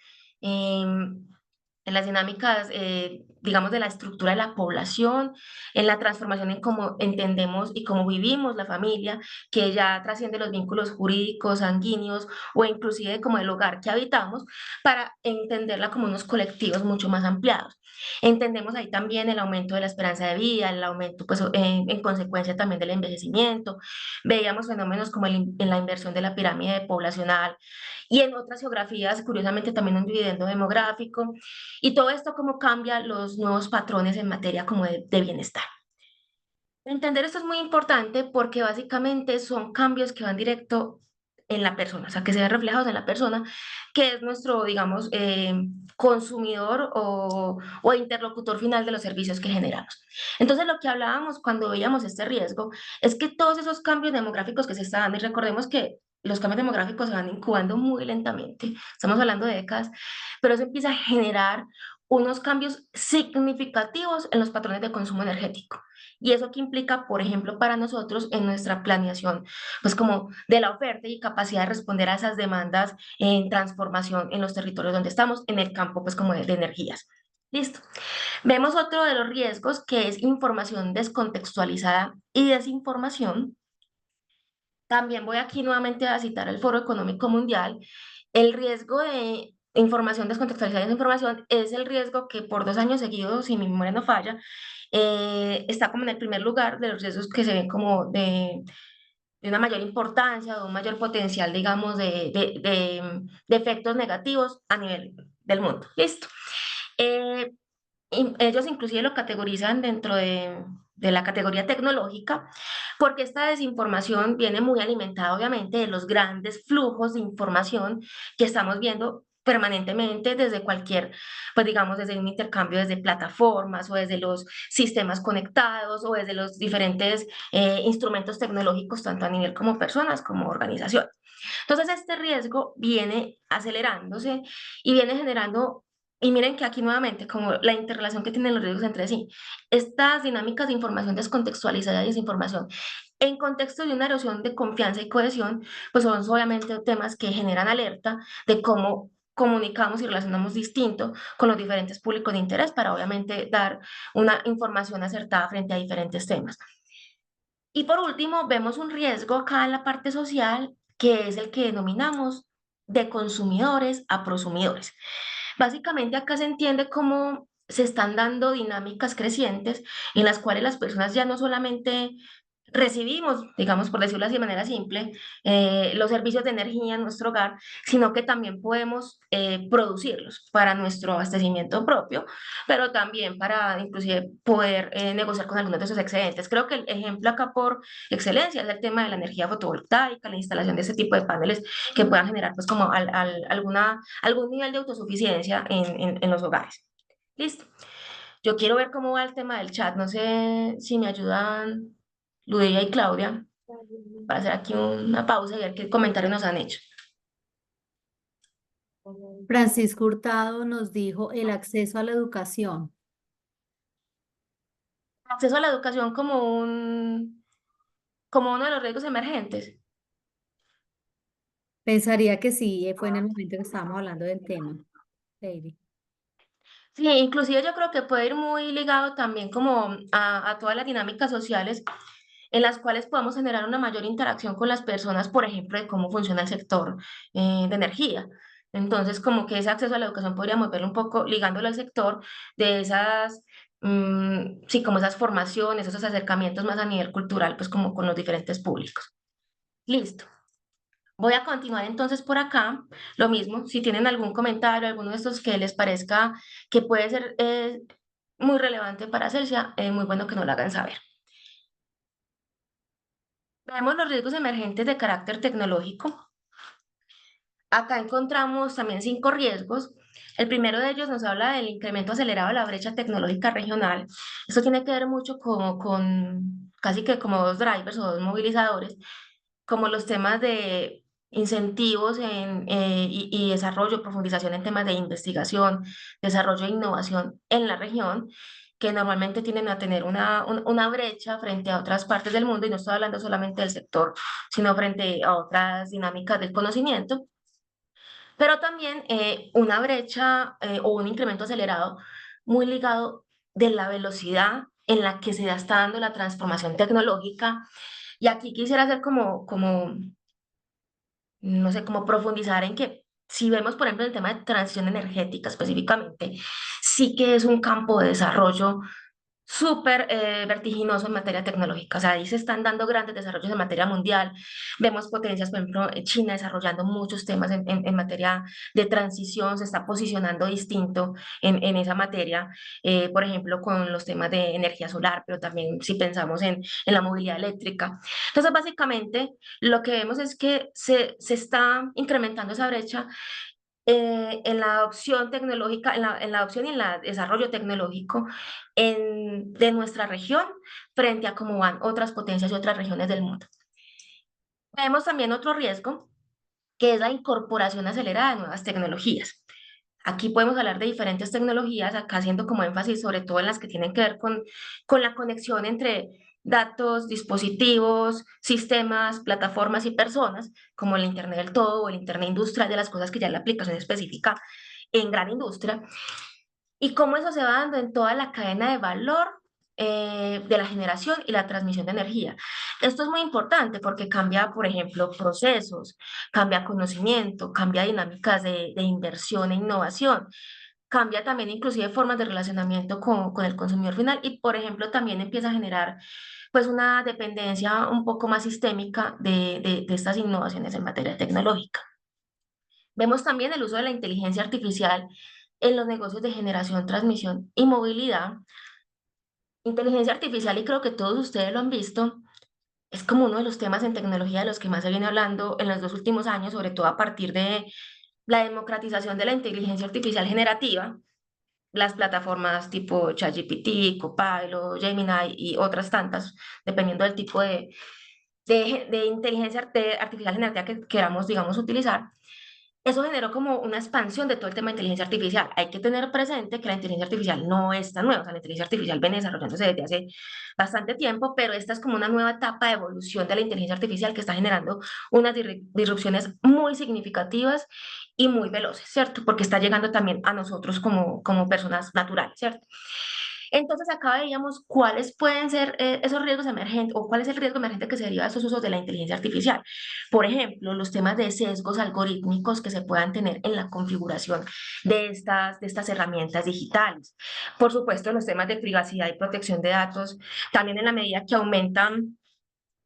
digamos, de la estructura de la población, en la transformación en cómo entendemos y cómo vivimos la familia, que ya trasciende los vínculos jurídicos, sanguíneos o inclusive como el hogar que habitamos, para entenderla como unos colectivos mucho más ampliados. Entendemos ahí también el aumento de la esperanza de vida, el aumento, pues, en consecuencia también del envejecimiento. Veíamos fenómenos como en la inversión de la pirámide poblacional, y en otras geografías, curiosamente, también un dividendo demográfico, y todo esto cómo cambia los nuevos patrones en materia como de bienestar. Entender esto es muy importante porque básicamente son cambios que van directo en la persona, o sea, que se ven reflejados en la persona, que es nuestro, digamos, consumidor o interlocutor final de los servicios que generamos. Entonces, lo que hablábamos cuando veíamos este riesgo es que todos esos cambios demográficos que se están dando, y recordemos que los cambios demográficos se van incubando muy lentamente, estamos hablando de décadas, pero eso empieza a generar unos cambios significativos en los patrones de consumo energético. Y eso que implica, por ejemplo, para nosotros en nuestra planeación, pues como de la oferta y capacidad de responder a esas demandas en transformación en los territorios donde estamos, en el campo, pues como de energías. Listo. Vemos otro de los riesgos, que es información descontextualizada y desinformación. También voy aquí nuevamente a citar el Foro Económico Mundial. El riesgo de información descontextualizada y desinformación es el riesgo que por 2 años seguidos, si mi memoria no falla, está como en el primer lugar de los riesgos que se ven como de una mayor importancia, de un mayor potencial, digamos, de efectos negativos a nivel del mundo. Listo. Eh, Ellos inclusive lo categorizan dentro de la categoría tecnológica, porque esta desinformación viene muy alimentada, obviamente, de los grandes flujos de información que estamos viendo permanentemente desde cualquier, pues digamos, desde un intercambio, desde plataformas o desde los sistemas conectados o desde los diferentes instrumentos tecnológicos, tanto a nivel como personas como organización. Entonces, este riesgo viene acelerándose y viene generando, y miren que aquí nuevamente, como la interrelación que tienen los riesgos entre sí, estas dinámicas de información descontextualizada y desinformación, en contexto de una erosión de confianza y cohesión, pues son obviamente temas que generan alerta de cómo comunicamos y relacionamos distinto con los diferentes públicos de interés para obviamente dar una información acertada frente a diferentes temas. Y por último, vemos un riesgo acá en la parte social, que es el que denominamos de consumidores a prosumidores. Básicamente acá se entiende cómo se están dando dinámicas crecientes en las cuales las personas ya no solamente recibimos, digamos, por decirlo así de manera simple, los servicios de energía en nuestro hogar, sino que también podemos producirlos para nuestro abastecimiento propio, pero también para inclusive poder negociar con algunos de esos excedentes. Creo que el ejemplo acá por excelencia es el tema de la energía fotovoltaica, la instalación de ese tipo de paneles que puedan generar pues como algún nivel de autosuficiencia en los hogares. Listo. Yo quiero ver cómo va el tema del chat. No sé si me ayudan Ludivia y Claudia. Para hacer aquí una pausa y ver qué comentarios nos han hecho. Francisco Hurtado nos dijo el acceso a la educación. Acceso a la educación como uno de los riesgos emergentes. Pensaría que sí, fue en el momento que estábamos hablando del tema, Lady. Sí, inclusive yo creo que puede ir muy ligado también como a todas las dinámicas sociales en las cuales podamos generar una mayor interacción con las personas, por ejemplo, de cómo funciona el sector de energía. Entonces, como que ese acceso a la educación podríamos verlo un poco ligándolo al sector de esas, sí, como esas formaciones, esos acercamientos más a nivel cultural, pues como con los diferentes públicos. Listo. Voy a continuar entonces por acá. Lo mismo, si tienen algún comentario, alguno de estos que les parezca que puede ser muy relevante para Celsia, es muy bueno que nos lo hagan saber. Vemos los riesgos emergentes de carácter tecnológico. Acá encontramos también 5 riesgos. El primero de ellos nos habla del incremento acelerado de la brecha tecnológica regional. Esto tiene que ver mucho con casi que como dos drivers o dos movilizadores, como los temas de incentivos y desarrollo, profundización en temas de investigación, desarrollo e innovación en la región, que normalmente tienden a tener una brecha frente a otras partes del mundo, y no estoy hablando solamente del sector, sino frente a otras dinámicas del conocimiento, pero también una brecha o un incremento acelerado muy ligado de la velocidad en la que se está dando la transformación tecnológica. Y aquí quisiera hacer no sé, como profundizar en que si vemos, por ejemplo, el tema de transición energética específicamente, sí que es un campo de desarrollo súper vertiginoso en materia tecnológica. O sea, ahí se están dando grandes desarrollos en materia mundial. Vemos potencias, por ejemplo, China desarrollando muchos temas en materia de transición, se está posicionando distinto en esa materia, por ejemplo, con los temas de energía solar, pero también si pensamos en la movilidad eléctrica. Entonces, básicamente, lo que vemos es que se está incrementando esa brecha en la adopción tecnológica, en la adopción y en el desarrollo tecnológico de nuestra región frente a cómo van otras potencias y otras regiones del mundo. Vemos también otro riesgo, que es la incorporación acelerada de nuevas tecnologías. Aquí podemos hablar de diferentes tecnologías, acá haciendo como énfasis sobre todo en las que tienen que ver con la conexión entre datos, dispositivos, sistemas, plataformas y personas, como el Internet del todo o el Internet industrial de las cosas, que ya es la aplicación específica en gran industria, y cómo eso se va dando en toda la cadena de valor de la generación y la transmisión de energía. Esto es muy importante porque cambia, por ejemplo, procesos, cambia conocimiento, cambia dinámicas de inversión e innovación, cambia también inclusive formas de relacionamiento con el consumidor final, y, por ejemplo, también empieza a generar pues una dependencia un poco más sistémica de estas innovaciones en materia tecnológica. Vemos también el uso de la inteligencia artificial en los negocios de generación, transmisión y movilidad. Inteligencia artificial, y creo que todos ustedes lo han visto, es como uno de los temas en tecnología de los que más se viene hablando en los 2 últimos años, sobre todo a partir de la democratización de la inteligencia artificial generativa, las plataformas tipo ChatGPT, Copilot, Gemini y otras tantas, dependiendo del tipo de inteligencia artificial generativa que queramos, digamos, utilizar. Eso generó como una expansión de todo el tema de inteligencia artificial. Hay que tener presente que la inteligencia artificial no es tan nueva. O sea, la inteligencia artificial viene desarrollándose desde hace bastante tiempo, pero esta es como una nueva etapa de evolución de la inteligencia artificial que está generando unas disrupciones muy significativas y muy veloces, ¿cierto? Porque está llegando también a nosotros como personas naturales, ¿cierto? Entonces, acá veíamos cuáles pueden ser esos riesgos emergentes, o cuál es el riesgo emergente que se deriva de esos usos de la inteligencia artificial. Por ejemplo, los temas de sesgos algorítmicos que se puedan tener en la configuración de estas herramientas digitales. Por supuesto, los temas de privacidad y protección de datos, también en la medida que aumentan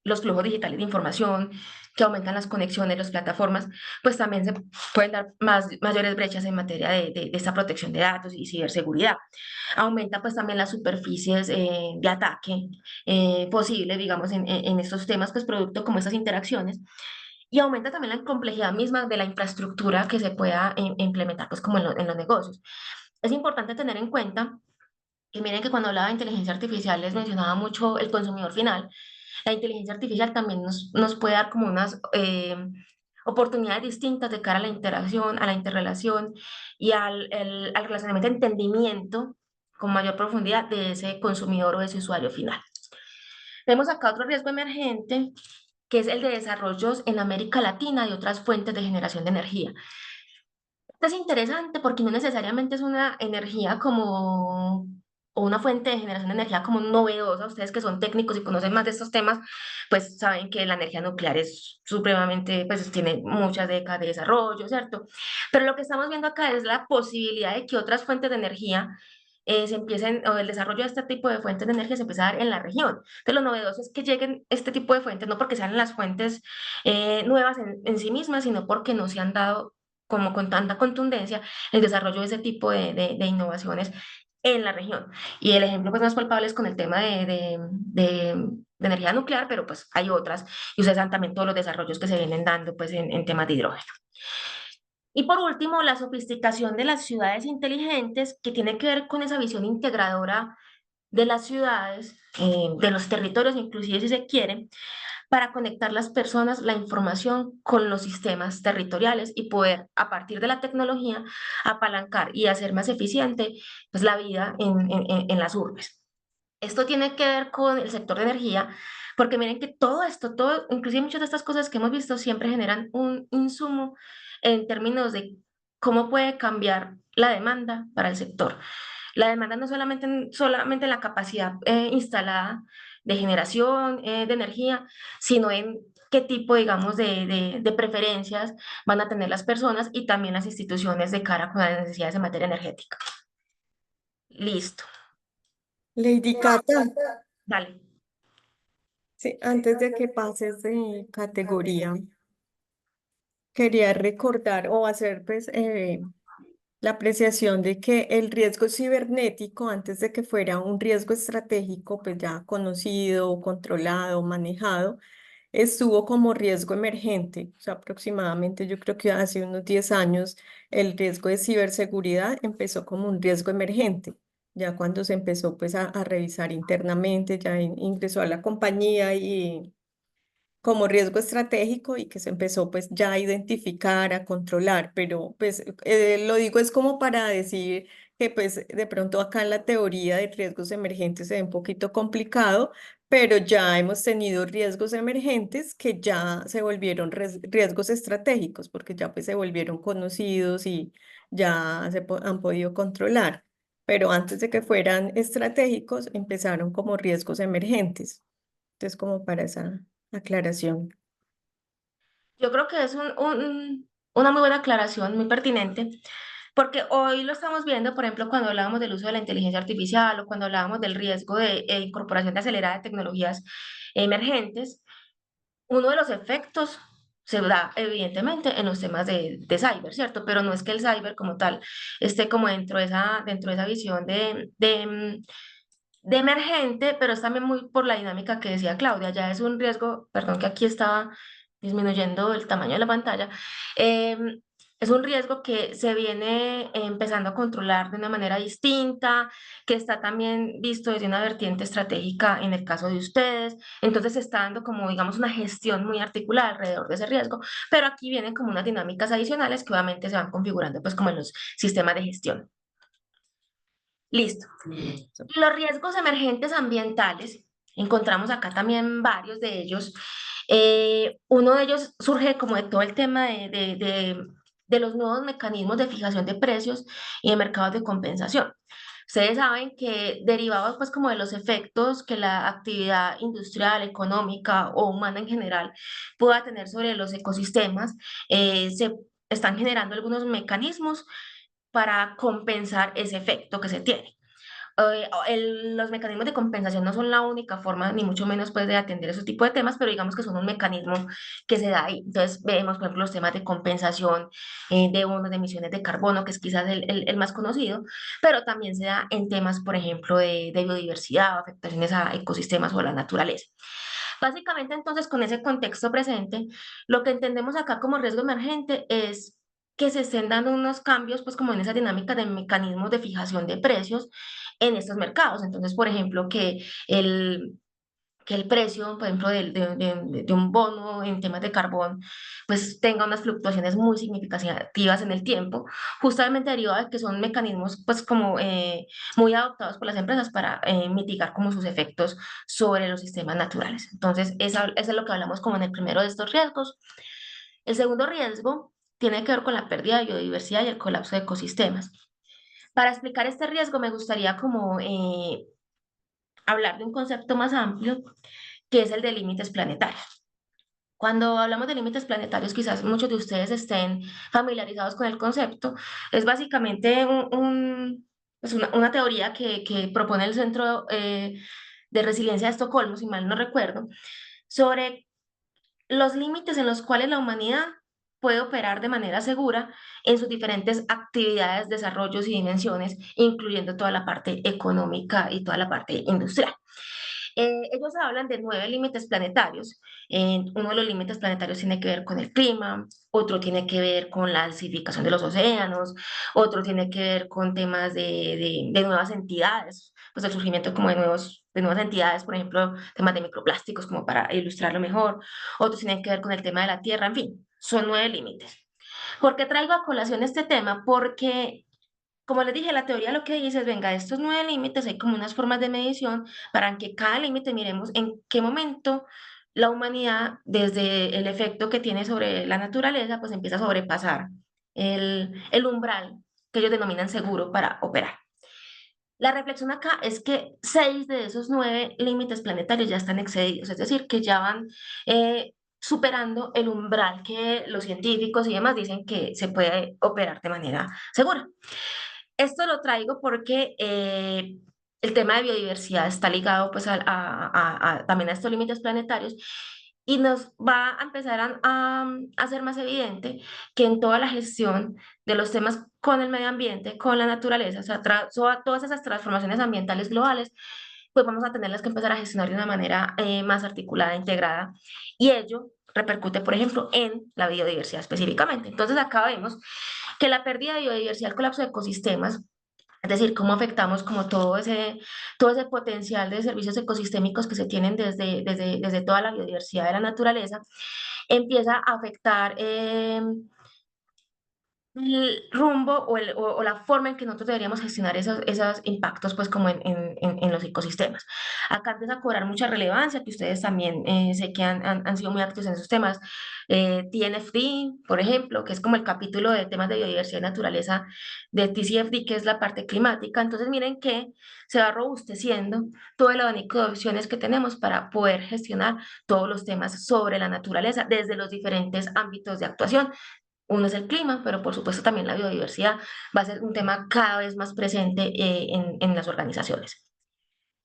los flujos digitales de información, que aumentan las conexiones, las plataformas, pues también se pueden dar mayores brechas en materia de esta protección de datos y ciberseguridad. Aumenta pues también las superficies de ataque posible, digamos, en estos temas, pues producto como estas interacciones, y aumenta también la complejidad misma de la infraestructura que se pueda implementar pues como en los negocios. Es importante tener en cuenta que miren que cuando hablaba de inteligencia artificial les mencionaba mucho el consumidor final, la inteligencia artificial también nos puede dar como unas oportunidades distintas de cara a la interacción, a la interrelación y al relacionamiento, entendimiento con mayor profundidad de ese consumidor o de ese usuario final. Vemos acá otro riesgo emergente, que es el de desarrollos en América Latina de otras fuentes de generación de energía. Esto es interesante porque no necesariamente es una energía como, o una fuente de generación de energía como novedosa. Ustedes que son técnicos y conocen más de estos temas, pues saben que la energía nuclear es supremamente, pues tiene muchas décadas de desarrollo, ¿cierto? Pero lo que estamos viendo acá es la posibilidad de que otras fuentes de energía se empiecen, o el desarrollo de este tipo de fuentes de energía se empieza a dar en la región. Entonces, lo novedoso es que lleguen este tipo de fuentes, no porque sean las fuentes nuevas en sí mismas, sino porque no se han dado como con tanta contundencia el desarrollo de ese tipo de innovaciones en la región. Y el ejemplo pues, más palpable es con el tema de energía nuclear, pero pues hay otras, y ustedes saben también todos los desarrollos que se vienen dando pues, en temas de hidrógeno. Y por último, la sofisticación de las ciudades inteligentes, que tiene que ver con esa visión integradora de las ciudades, de los territorios, inclusive si se quiere, para conectar las personas, la información con los sistemas territoriales y poder, a partir de la tecnología, apalancar y hacer más eficiente pues, la vida en las urbes. Esto tiene que ver con el sector de energía, porque miren que todo esto, todo, inclusive muchas de estas cosas que hemos visto siempre generan un insumo en términos de cómo puede cambiar la demanda para el sector. La demanda no solamente en la capacidad instalada de generación de energía, sino en qué tipo, digamos, de preferencias van a tener las personas y también las instituciones de cara con las necesidades en materia energética. Listo. Lady Cata, Dale. sí, antes de que pases de categoría, quería recordar o hacer pues la apreciación de que el riesgo cibernético, antes de que fuera un riesgo estratégico, pues ya conocido, controlado, manejado, estuvo como riesgo emergente. O sea, aproximadamente yo creo que hace unos 10 años el riesgo de ciberseguridad empezó como un riesgo emergente. Ya cuando se empezó pues a revisar internamente, ya ingresó a la compañía y como riesgo estratégico y que se empezó pues ya a identificar, a controlar, pero pues lo digo es como para decir que pues de pronto acá en la teoría de riesgos emergentes se ve un poquito complicado, pero ya hemos tenido riesgos emergentes que ya se volvieron riesgos estratégicos porque ya pues se volvieron conocidos y ya han podido controlar. Pero antes de que fueran estratégicos, empezaron como riesgos emergentes. Entonces, como para esa aclaración. Yo creo que es una muy buena aclaración, muy pertinente, porque hoy lo estamos viendo, por ejemplo, cuando hablábamos del uso de la inteligencia artificial o cuando hablábamos del riesgo de incorporación de acelerada de tecnologías emergentes, uno de los efectos se da evidentemente en los temas de cyber, ¿cierto? Pero no es que el cyber como tal esté como dentro de esa visión de emergente, pero es también muy por la dinámica que decía Claudia, ya es un riesgo, perdón que aquí estaba disminuyendo el tamaño de la pantalla, es un riesgo que se viene empezando a controlar de una manera distinta, que está también visto desde una vertiente estratégica en el caso de ustedes, entonces se está dando como, digamos, una gestión muy articulada alrededor de ese riesgo, pero aquí vienen como unas dinámicas adicionales que obviamente se van configurando pues como en los sistemas de gestión. Listo. Los riesgos emergentes ambientales, encontramos acá también varios de ellos. Uno de ellos surge como de todo el tema de los nuevos mecanismos de fijación de precios y de mercados de compensación. Ustedes saben que derivados pues como de los efectos que la actividad industrial, económica o humana en general pueda tener sobre los ecosistemas, se están generando algunos mecanismos para compensar ese efecto que se tiene. Los mecanismos de compensación no son la única forma, ni mucho menos pues, de atender ese tipo de temas, pero digamos que son un mecanismo que se da ahí. Entonces vemos, por ejemplo, los temas de compensación de bonos de emisiones de carbono, que es quizás el más conocido, pero también se da en temas, por ejemplo, de biodiversidad, afectaciones a ecosistemas o a la naturaleza. Básicamente, entonces, con ese contexto presente, lo que entendemos acá como riesgo emergente es que se estén dando unos cambios, pues como en esa dinámica de mecanismos de fijación de precios en estos mercados. Entonces, por ejemplo, que que el precio, por ejemplo, de un bono en temas de carbón, pues tenga unas fluctuaciones muy significativas en el tiempo, justamente derivado de que son mecanismos pues como muy adoptados por las empresas para mitigar como sus efectos sobre los sistemas naturales. Entonces, eso es lo que hablamos como en el primero de estos riesgos. El segundo riesgo tiene que ver con la pérdida de biodiversidad y el colapso de ecosistemas. Para explicar este riesgo me gustaría como hablar de un concepto más amplio, que es el de límites planetarios. Cuando hablamos de límites planetarios, quizás muchos de ustedes estén familiarizados con el concepto. Es básicamente pues una teoría que propone el Centro de Resiliencia de Estocolmo, si mal no recuerdo, sobre los límites en los cuales la humanidad puede operar de manera segura en sus diferentes actividades, desarrollos y dimensiones, incluyendo toda la parte económica y toda la parte industrial. Ellos hablan de 9 límites planetarios. Uno de los límites planetarios tiene que ver con el clima, otro tiene que ver con la acidificación de los océanos, otro tiene que ver con temas de nuevas entidades, pues el surgimiento como de nuevas entidades, por ejemplo, temas de microplásticos, como para ilustrarlo mejor. Otros tienen que ver con el tema de la Tierra, en fin, son 9 límites. ¿Por qué traigo a colación este tema? Porque como les dije, la teoría lo que dice es, venga, estos 9 límites, hay como unas formas de medición para que cada límite miremos en qué momento la humanidad, desde el efecto que tiene sobre la naturaleza, pues empieza a sobrepasar el umbral que ellos denominan seguro para operar. La reflexión acá es que 6 de esos 9 límites planetarios ya están excedidos, es decir, que ya van superando el umbral que los científicos y demás dicen que se puede operar de manera segura. Esto lo traigo porque el tema de biodiversidad está ligado pues también a estos límites planetarios y nos va a empezar a ser más evidente que en toda la gestión de los temas con el medio ambiente, con la naturaleza, o sea, todas esas transformaciones ambientales globales, pues vamos a tenerlas que empezar a gestionar de una manera más articulada, integrada, y ello repercute, por ejemplo, en la biodiversidad específicamente. Entonces acá vemos que la pérdida de biodiversidad, el colapso de ecosistemas, es decir, cómo afectamos como todo ese potencial de servicios ecosistémicos que se tienen desde toda la biodiversidad de la naturaleza, empieza a afectar el rumbo o la forma en que nosotros deberíamos gestionar esos impactos, pues como en los ecosistemas. Acá empieza a cobrar mucha relevancia, que ustedes también sé que han sido muy activos en esos temas. TNFD, por ejemplo, que es como el capítulo de temas de biodiversidad y naturaleza de TCFD, que es la parte climática. Entonces miren que se va robusteciendo todo el abanico de opciones que tenemos para poder gestionar todos los temas sobre la naturaleza desde los diferentes ámbitos de actuación. Uno es el clima, pero por supuesto también la biodiversidad va a ser un tema cada vez más presente en las organizaciones.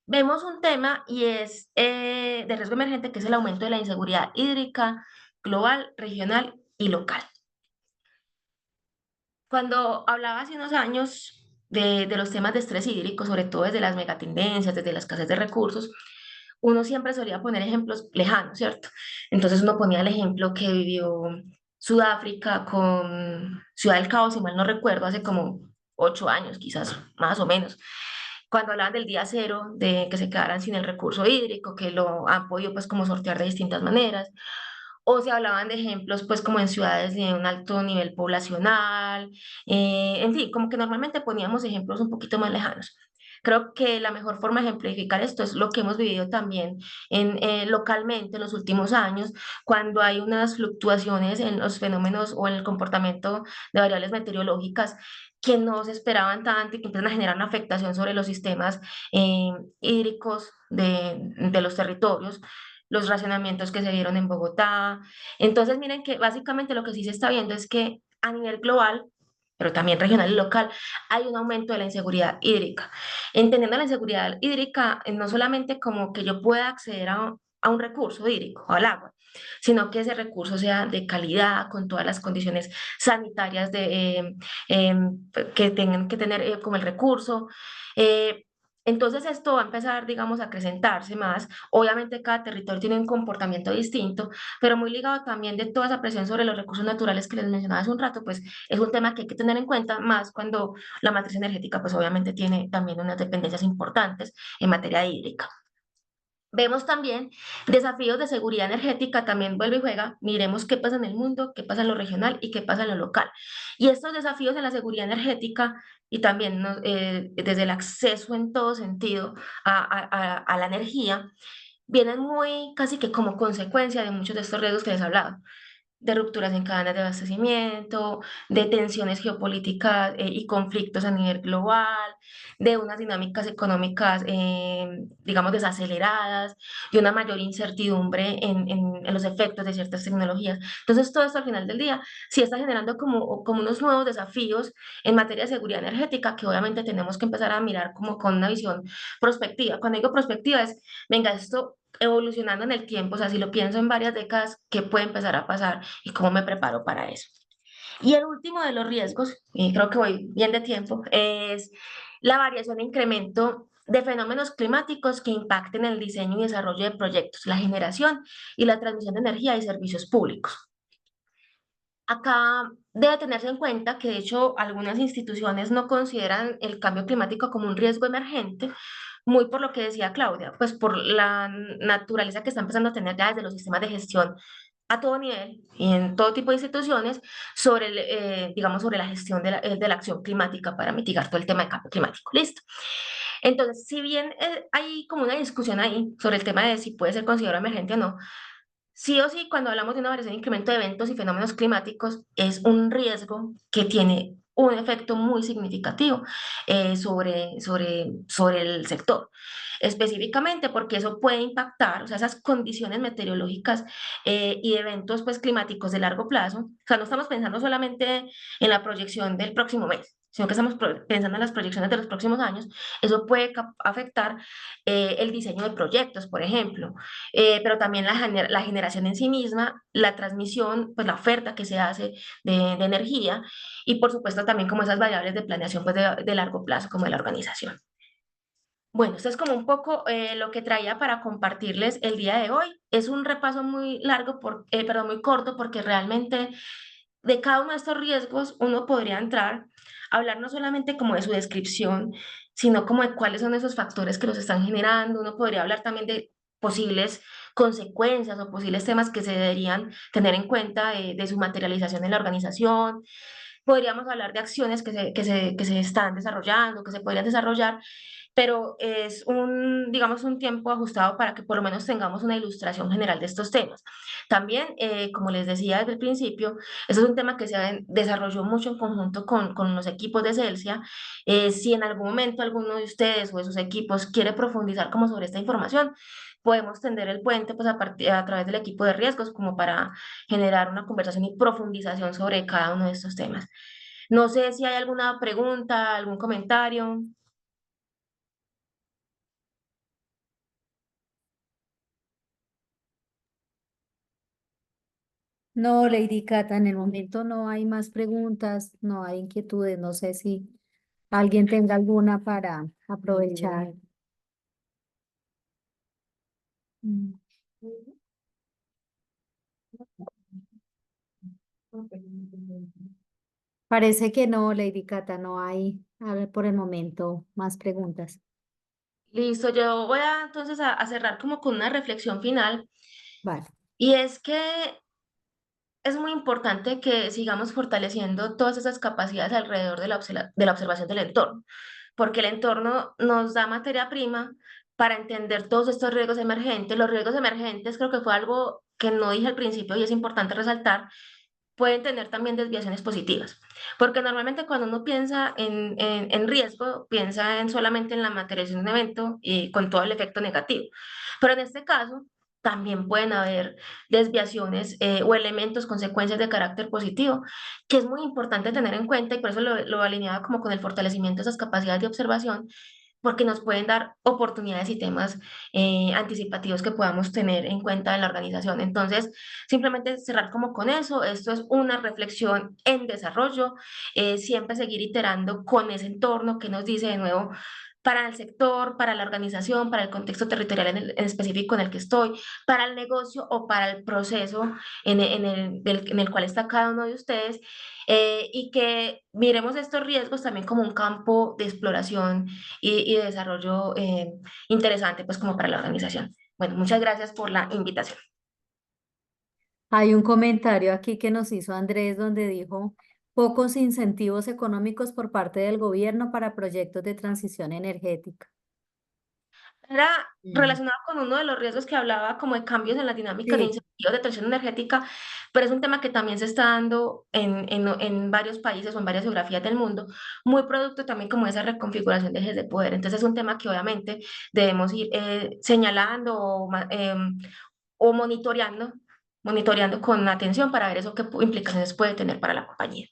Vemos un tema y es de riesgo emergente, que es el aumento de la inseguridad hídrica global, regional y local. Cuando hablaba hace unos años de los temas de estrés hídrico, sobre todo desde las megatendencias, desde la escasez de recursos, uno siempre solía poner ejemplos lejanos, ¿cierto? Entonces uno ponía el ejemplo que vivió Sudáfrica con Ciudad del Cabo, si mal no recuerdo, hace como 8 años, quizás más o menos, cuando hablaban del día cero, de que se quedaran sin el recurso hídrico, que lo han podido pues como sortear de distintas maneras, o se hablaban de ejemplos pues como en ciudades de un alto nivel poblacional, en fin, como que normalmente poníamos ejemplos un poquito más lejanos. Creo que la mejor forma de ejemplificar esto es lo que hemos vivido también localmente en los últimos años, cuando hay unas fluctuaciones en los fenómenos o en el comportamiento de variables meteorológicas que no se esperaban tanto y que empiezan a generar una afectación sobre los sistemas hídricos de los territorios, los racionamientos que se dieron en Bogotá. Entonces, miren que básicamente lo que sí se está viendo es que a nivel global, pero también regional y local, hay un aumento de la inseguridad hídrica. Entendiendo la inseguridad hídrica, no solamente como que yo pueda acceder a un recurso hídrico, al agua, sino que ese recurso sea de calidad, con todas las condiciones sanitarias que tengan que tener como el recurso. Eh, entonces esto va a empezar, digamos, a acrecentarse más. Obviamente cada territorio tiene un comportamiento distinto, pero muy ligado también de toda esa presión sobre los recursos naturales que les mencionaba hace un rato, pues es un tema que hay que tener en cuenta, más cuando la matriz energética, pues obviamente tiene también unas dependencias importantes en materia hídrica. Vemos también desafíos de seguridad energética, también vuelve y juega, miremos qué pasa en el mundo, qué pasa en lo regional y qué pasa en lo local. Y estos desafíos en la seguridad energética y también desde el acceso en todo sentido a la energía, vienen muy casi que como consecuencia de muchos de estos riesgos que les hablaba, de rupturas en cadenas de abastecimiento, de tensiones geopolíticas y conflictos a nivel global, de unas dinámicas económicas, digamos, desaceleradas, de una mayor incertidumbre en los efectos de ciertas tecnologías. Entonces, todo esto al final del día sí está generando como unos nuevos desafíos en materia de seguridad energética que obviamente tenemos que empezar a mirar como con una visión prospectiva. Cuando digo prospectiva es, venga, esto evolucionando en el tiempo, o sea, si lo pienso en varias décadas, ¿qué puede empezar a pasar y cómo me preparo para eso? Y el último de los riesgos, y creo que voy bien de tiempo, es la variación e incremento de fenómenos climáticos que impacten el diseño y desarrollo de proyectos, la generación y la transmisión de energía y servicios públicos. Acá debe tenerse en cuenta que de hecho algunas instituciones no consideran el cambio climático como un riesgo emergente, muy por lo que decía Claudia, pues por la naturaleza que está empezando a tener ya desde los sistemas de gestión a todo nivel y en todo tipo de instituciones sobre, digamos, sobre la gestión de la acción climática para mitigar todo el tema de cambio climático. Listo. Entonces, si bien hay como una discusión ahí sobre el tema de si puede ser considerado emergente o no, sí o sí, cuando hablamos de una variación e incremento de eventos y fenómenos climáticos, es un riesgo que tiene un efecto muy significativo sobre el sector. Específicamente porque eso puede impactar, o sea, esas condiciones meteorológicas y eventos pues, climáticos de largo plazo. O sea, no estamos pensando solamente en la proyección del próximo mes, sino que estamos pensando en las proyecciones de los próximos años. Eso puede afectar el diseño de proyectos, por ejemplo, pero también la generación en sí misma, la transmisión, pues la oferta que se hace de energía y por supuesto también como esas variables de planeación pues, de largo plazo como de la organización. Bueno, esto es como un poco lo que traía para compartirles el día de hoy. Es un repaso muy largo, perdón, muy corto, porque realmente de cada uno de estos riesgos uno podría entrar a hablar no solamente como de su descripción, sino como de cuáles son esos factores que los están generando. Uno podría hablar también de posibles consecuencias o posibles temas que se deberían tener en cuenta de su materialización en la organización. Podríamos hablar de acciones que se están desarrollando, que se podrían desarrollar, pero es digamos, un tiempo ajustado para que por lo menos tengamos una ilustración general de estos temas. También, como les decía desde el principio, este es un tema que se desarrolló mucho en conjunto con los equipos de Celsia. Si en algún momento alguno de ustedes o de sus equipos quiere profundizar como sobre esta información, podemos tender el puente pues, a través del equipo de riesgos como para generar una conversación y profundización sobre cada uno de estos temas. No sé si hay alguna pregunta, algún comentario. No, Lady Cata, en el momento no hay más preguntas, no hay inquietudes, no sé si alguien tenga alguna para aprovechar. Mm, Parece que no, Lady Cata, no hay, a ver, por el momento más preguntas. Listo, yo voy entonces a cerrar como con una reflexión final Vale. y es que es muy importante que sigamos fortaleciendo todas esas capacidades alrededor de la observación del entorno, porque el entorno nos da materia prima para entender todos estos riesgos emergentes. Los riesgos emergentes creo que fue algo que no dije al principio y es importante resaltar, pueden tener también desviaciones positivas, porque normalmente cuando uno piensa en riesgo, piensa solamente en la materialización de un evento y con todo el efecto negativo, pero en este caso también pueden haber desviaciones o elementos, consecuencias de carácter positivo, que es muy importante tener en cuenta y por eso lo alineaba como con el fortalecimiento de esas capacidades de observación, porque nos pueden dar oportunidades y temas anticipativos que podamos tener en cuenta en la organización. Entonces, simplemente cerrar como con eso, esto es una reflexión en desarrollo, siempre seguir iterando con ese entorno que nos dice de nuevo para el sector, para la organización, para el contexto territorial en específico en el que estoy, para el negocio o para el proceso en el cual está cada uno de ustedes, y que miremos estos riesgos también como un campo de exploración y de desarrollo interesante pues como para la organización. Bueno, muchas gracias por la invitación. Hay un comentario aquí que nos hizo Andrés donde dijo pocos incentivos económicos por parte del gobierno para proyectos de transición energética. Era Mm. relacionado con uno de los riesgos que hablaba, como de cambios en las dinámicas de Sí. incentivos de transición energética, pero es un tema que también se está dando en varios países o en varias geografías del mundo, muy producto también como de esa reconfiguración de ejes de poder. Entonces es un tema que obviamente debemos ir señalando o monitoreando con atención para ver eso qué implicaciones puede tener para la compañía.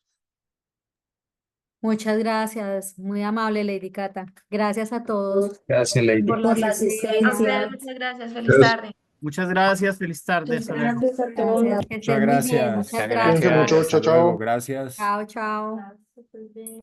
Muchas gracias, muy amable Lady Cata. Gracias a todos Gracias, Lady. por la Por la asistencia. A ustedes asistencia. muchas gracias, feliz Gracias. tarde. Muchas gracias, feliz tarde, Muchas hasta luego. gracias a todos. Gracias, que Muchas estén muy bien. gracias. Muchas Cuídense gracias. mucho. Hasta Chao, chao. luego. Gracias. Chao, chao. Súper bien.